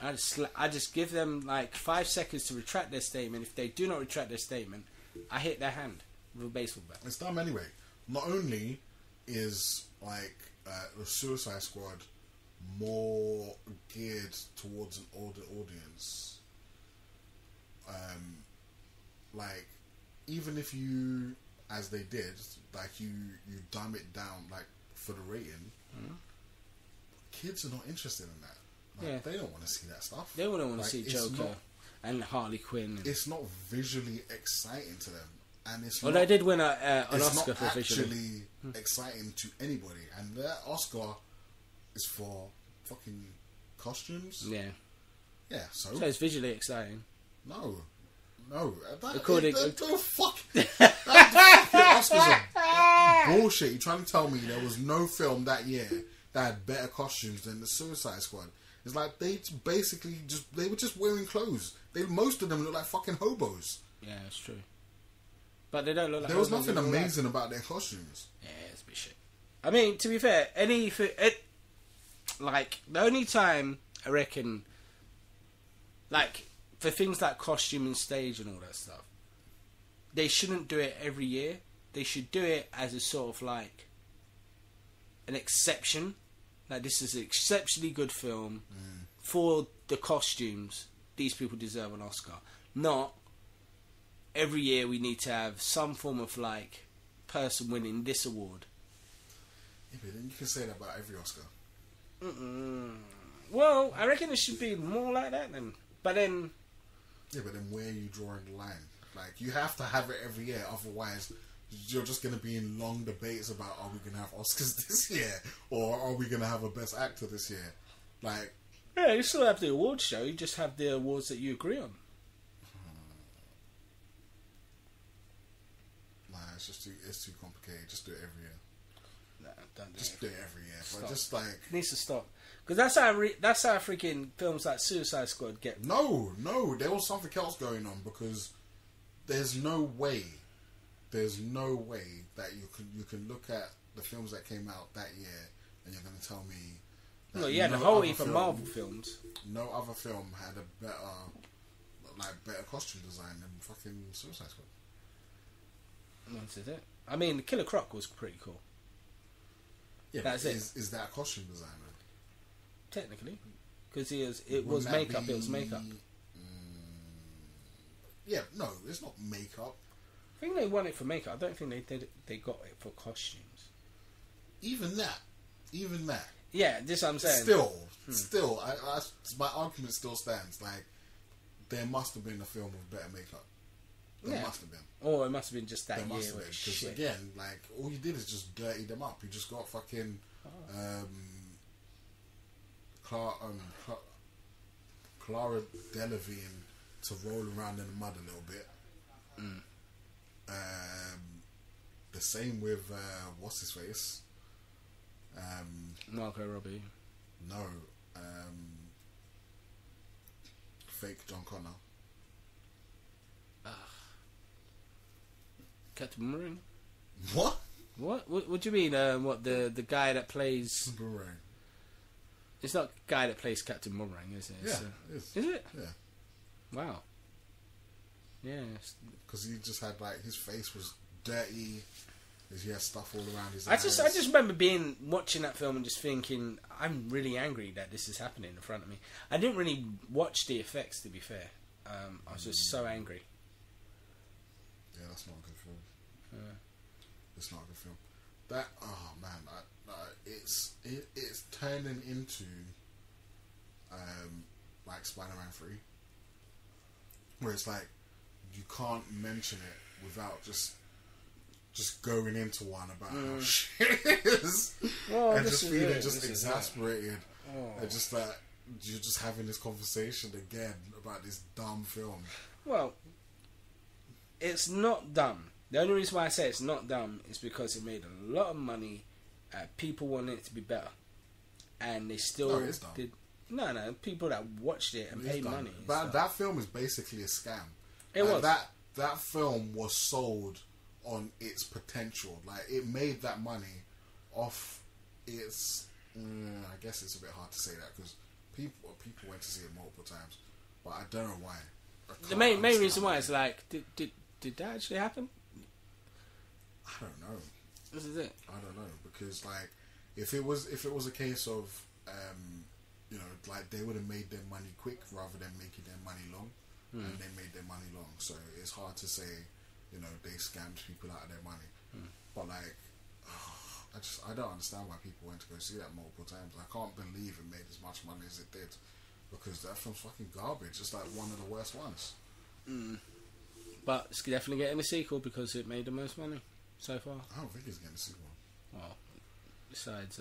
I just give them like 5 seconds to retract their statement. If they do not retract their statement, I hit their hand with a baseball bat. It's dumb anyway. Not only is like the Suicide Squad more geared towards an older audience, like even if you as they did, like you dumb it down like for the rating. Kids are not interested in that. Like, they don't want to see that stuff. They wouldn't want to see it's Joker not, and Harley Quinn. It's not visually exciting to them, and it's. Well, not, they did win an it's Oscar not for visually. actually exciting to anybody, and that Oscar is for fucking costumes. Yeah. Yeah. So it's visually exciting. No. According no fuck. That Oscars are bullshit. You're trying to tell me there was no film that year that had better costumes than the Suicide Squad? It's like they were just wearing clothes. Most of them look like fucking hobos. Yeah, it's true. But they don't look like. There was nothing amazing about their costumes. Yeah, it's a bit shit. I mean, to be fair, like the only time I reckon, like for things like costume and stage and all that stuff, they shouldn't do it every year. They should do it as a sort of like an exception. Like, this is an exceptionally good film for the costumes. These people deserve an Oscar. Not every year we need to have some form of like person winning this award. Yeah, but then you can say that about every Oscar. Well, I reckon it should be more like that then. But then... Yeah, but then where are you drawing the line? Like, you have to have it every year, otherwise you're just going to be in long debates about, are we going to have Oscars this year? Or are we going to have a Best Actor this year? Like... Yeah, you still have the awards show, you just have the awards that you agree on. Nah, it's too complicated. Just do it every year. Nah, don't do Just do it every year. Stop. But just like... It needs to stop. Because that's how freaking films like Suicide Squad get... No, there was something else going on, because there's no way that you can look at the films that came out that year and you're going to tell me that No, yeah, the no whole other heap of film- Marvel films. No other film had a better costume design than fucking Suicide Squad. That's it. I mean, Killer Croc was pretty cool. Yeah, That's but it. Is that a costume designer? Technically. Because it Wouldn't was that makeup. be- It was makeup. Yeah, no, it's not makeup. I think they won it for makeup. I don't think they got it for costumes. Even that. Yeah, this is what I'm saying. Still, my argument still stands. Like, there must have been a film with better makeup. There must have been. Or it must have been just that There year. must have been. Because again, like, all you did is just dirty them up. You just got fucking Clara Delevingne to roll around in the mud a little bit. The same with what's his face? Margot Robbie. No, fake John Connor. Captain Boomerang? What? What do you mean? What the guy that plays? Boomerang. It's not the guy that plays Captain Boomerang, is it? Yeah, it is. Is it? Yeah. Wow. Yeah. Because he just had like his face was dirty. He had stuff all around his I eyes. just remember watching that film and just thinking, I'm really angry that this is happening in front of me. I didn't really watch the effects, to be fair. I was just so angry. Yeah, that's not a good film. It's not a good film. That it's turning into like Spider-Man 3, where it's like you can't mention it without just going into one about how shit it is, and just feeling just exasperated, and just like you're just having this conversation again about this dumb film. Well, it's not dumb. The only reason why I say it's not dumb is because it made a lot of money. People wanted it to be better, and they still did. No, people that watched it and paid money. But that film is basically a scam. It was. That film was sold on its potential. Like, it made that money off its. I guess it's a bit hard to say that because people went to see it multiple times, but I don't know why. The main reason why is like, did that actually happen? I don't know. This is it. I don't know, because like if it was a case of like they would have made their money quick rather than making their money long, and they made their money long. So it's hard to say you know, they scammed people out of their money. But like, I don't understand why people went to go see that multiple times. I can't believe it made as much money as it did, because that film's fucking garbage. It's like one of the worst ones. But it's definitely getting a sequel because it made the most money so far. I don't think it's getting a sequel. Well, besides,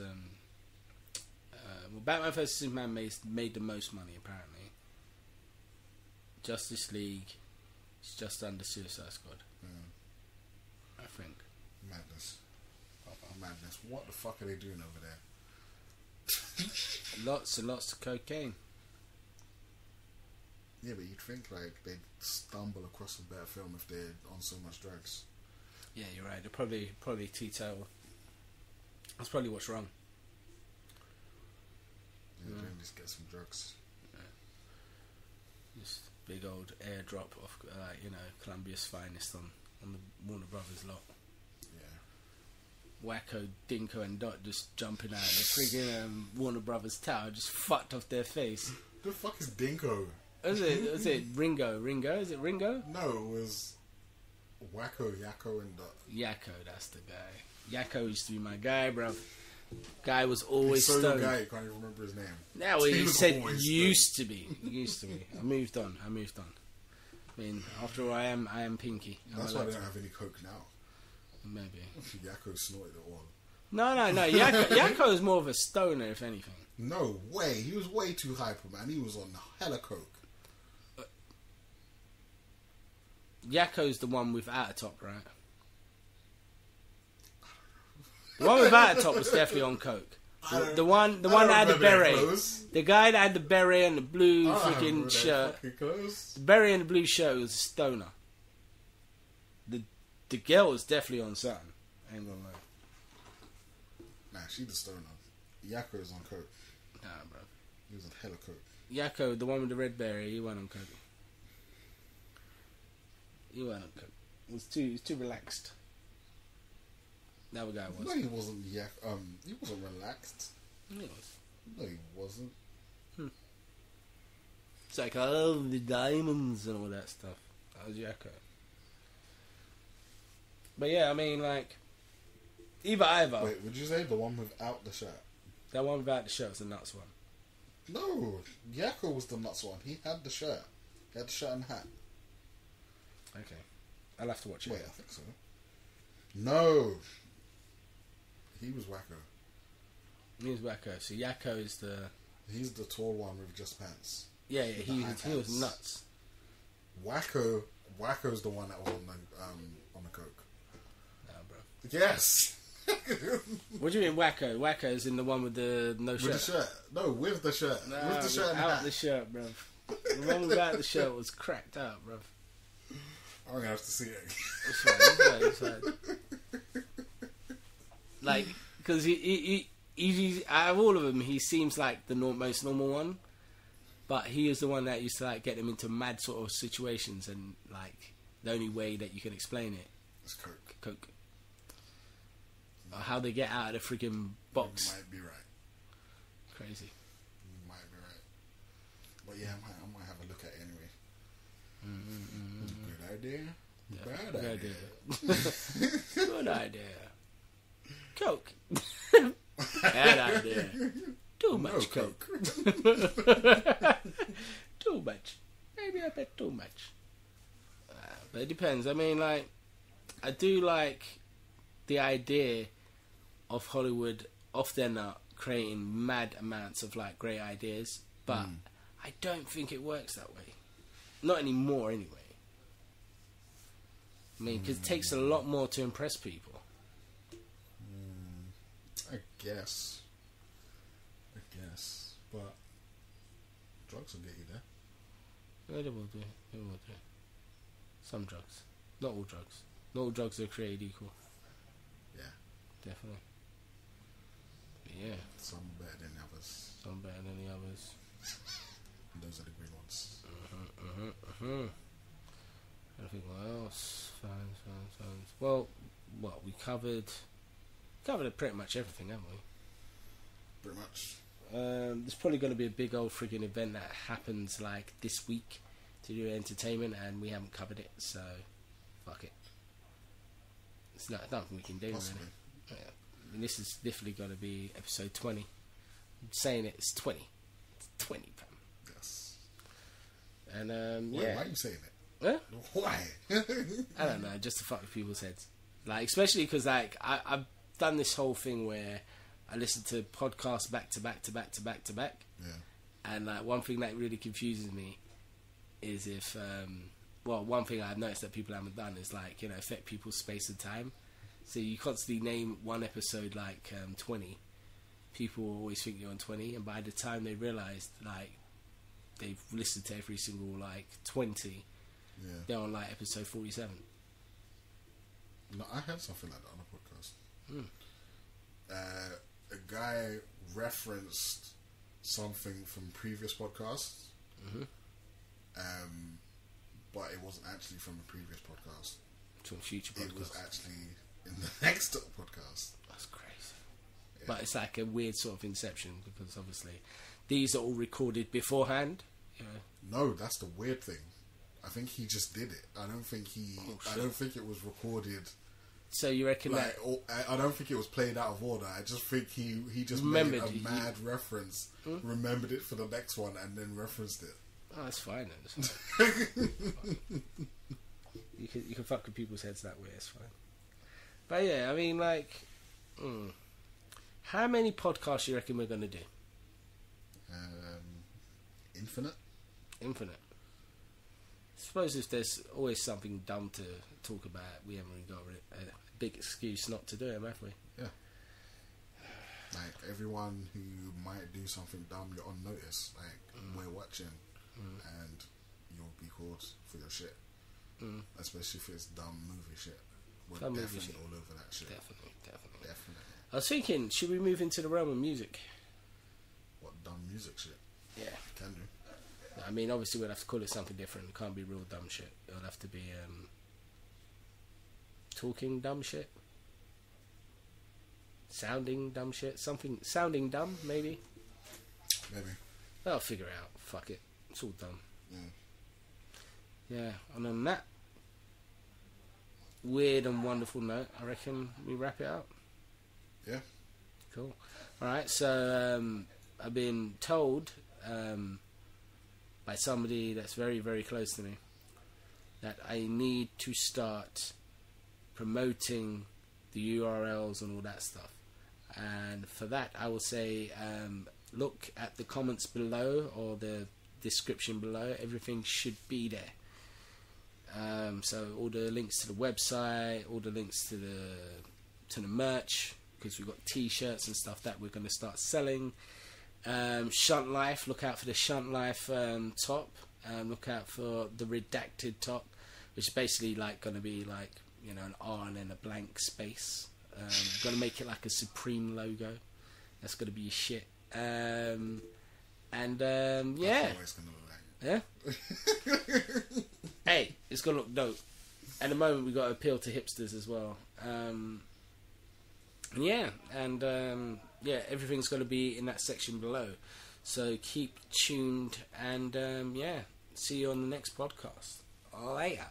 Batman vs Superman made the most money apparently. Justice League is just under Suicide Squad. I think. Madness. Madness. What the fuck are they doing over there? Lots and lots of cocaine. Yeah, but you'd think like they'd stumble across a better film if they're on so much drugs. Yeah, you're right. They're probably teetotal. That's probably what's wrong. Yeah, just get some drugs. Yeah. Just big old airdrop of Columbia's finest on the Warner Brothers lot. Yeah. Wacko, Dinko, and Dot just jumping out of the friggin' Warner Brothers tower, just fucked off their face. The fuck is Dinko? Was it Ringo? Is it Ringo? No, it was Wacko, Yakko, and Dot. Yakko, that's the guy. Yakko used to be my guy, bruv. Guy was always He's so stoned. your guy, you can't even remember his name. Now he said used to be. I moved on. I mean, after all, I am Pinky. That's why they don't have any coke now. Maybe. Yakko snorted it all. No. Yakko is more of a stoner, if anything. No way. He was way too hyper, man. He was on hella coke. Yakko's the one without a top, right? The one without a top was definitely on coke. The one that had the beret. The guy that had the beret and the blue freaking shirt. The beret and the blue shirt was a stoner. The girl was definitely on something. I ain't gonna lie. Nah, she's the stoner. Yakko is on coke. Nah, bro. He was on hella coke. Yakko, the one with the red beret, he went on coke. He went on coke. He was too relaxed. The other guy was. No, he wasn't. He wasn't relaxed. He was. No, he wasn't. It's like, I love the diamonds and all that stuff. That was Yakko. But yeah, I mean, like, either. Wait, would you say the one without the shirt? That one without the shirt was the nuts one. No, Yakko was the nuts one. He had the shirt. He had the shirt and hat. Okay. I'll have to watch it. Wait, I think so. No. He was Wacko. He was Wacko. So Yakko is the... He's the tall one with just pants. Yeah, he was nuts. Wacko's the one that was on the coke. Nah, bro. Yes. What do you mean Wacko? Wacko's in the one with the no shirt. With the shirt. No, with the shirt. Nah, with the shirt and without hat. the shirt, bro. The one without the shirt was cracked out, bro. I'm gonna have to see it. It's fine. Like, because he out of all of them, he seems like the most normal one, but he is the one that used to like get them into mad sort of situations, and like the only way that you can explain it is coke. Or how they get out of the freaking box. You might be right. Crazy. You might be right. But yeah, I might have a look at it anyway. Good idea. Yeah, Bad idea. Good idea. Coke. Bad idea. Too much coke. Too much. Maybe a bit too much. But it depends. I mean, like, I do like the idea of Hollywood often creating mad amounts of like great ideas, but I don't think it works that way. Not anymore, anyway. I mean, because it takes a lot more to impress people. I guess. But drugs will get you there. Yeah, they will do. Some drugs. Not all drugs. Not all drugs are created equal. Yeah. Definitely. But yeah. Some better than others. Some better than the others. And those are the green ones. I think what else? Fans. Well, we covered pretty much everything, haven't we? Pretty much. There's probably going to be a big old friggin' event that happens like this week to do entertainment, and we haven't covered it, so fuck it. It's not nothing we can do. Possibly. Really. Yeah. I mean, this is definitely going to be episode 20. I'm saying it's 20. It's 20, fam. Yes. And Why are you saying it? Huh? Why? I don't know, just to fuck with people's heads. Like, especially because, like, I've done this whole thing where I listen to podcasts back to back to back to back to back. Yeah. And, like, one thing that really confuses me is if, one thing I've noticed that people haven't done is, like, you know, affect people's space and time. So you constantly name one episode, like, 20. People always think you're on 20, and by the time they realise, like, they've listened to every single, like, 20, they're on, like, episode 47. No, I had something like that on a podcast. Mm. A guy referenced something from previous podcasts, but it wasn't actually from the previous podcast. From future podcasts. It was actually in the next podcast. That's crazy. Yeah. But it's like a weird sort of inception because obviously these are all recorded beforehand. You know. No, that's the weird thing. I think he just did it. I don't think I don't think it was recorded. So you reckon like, that? I don't think it was played out of order. I just think he just Remembered, made a mad reference, remembered it for the next one, and then referenced it. Oh, that's fine. Then. That's fine. You can fuck with people's heads that way. It's fine. But yeah, I mean, like, how many podcasts you reckon we're gonna do? Infinite. I suppose if there's always something dumb to talk about, we haven't really got a big excuse not to do it, have we? Yeah. Like, everyone who might do something dumb, you're on notice. Like, we're watching, and you'll be called for your shit. Especially if it's dumb movie shit. We're Dumb movie definitely shit. all over that shit. Definitely. Definitely. I was thinking, should we move into the realm of music? What dumb music shit? Yeah. Can do. I mean, obviously we'll have to call it something different. It can't be real dumb shit. It'll have to be talking dumb shit, sounding dumb shit, something sounding dumb maybe. Maybe. I'll figure it out. Fuck it. It's all dumb. Yeah. Yeah. And on that weird and wonderful note, I reckon we wrap it up. Yeah. Cool. All right. So I've been told by somebody that's very, very close to me that I need to start promoting the URLs and all that stuff. And for that, I will say look at the comments below or the description below. Everything should be there. So all the links to the website, all the links to the merch, because we've got t-shirts and stuff that we're going to start selling. Shunt Life, look out for the Shunt Life top. Look out for the redacted top, which is basically like going to be like, you know, an R and then a blank space. Going to make it like a Supreme logo. That's going to be your shit. Yeah. Yeah. Hey, it's going to look dope. At the moment, we've got to appeal to hipsters as well. Yeah, and yeah, everything's going to be in that section below. So keep tuned, and yeah, see you on the next podcast. Later.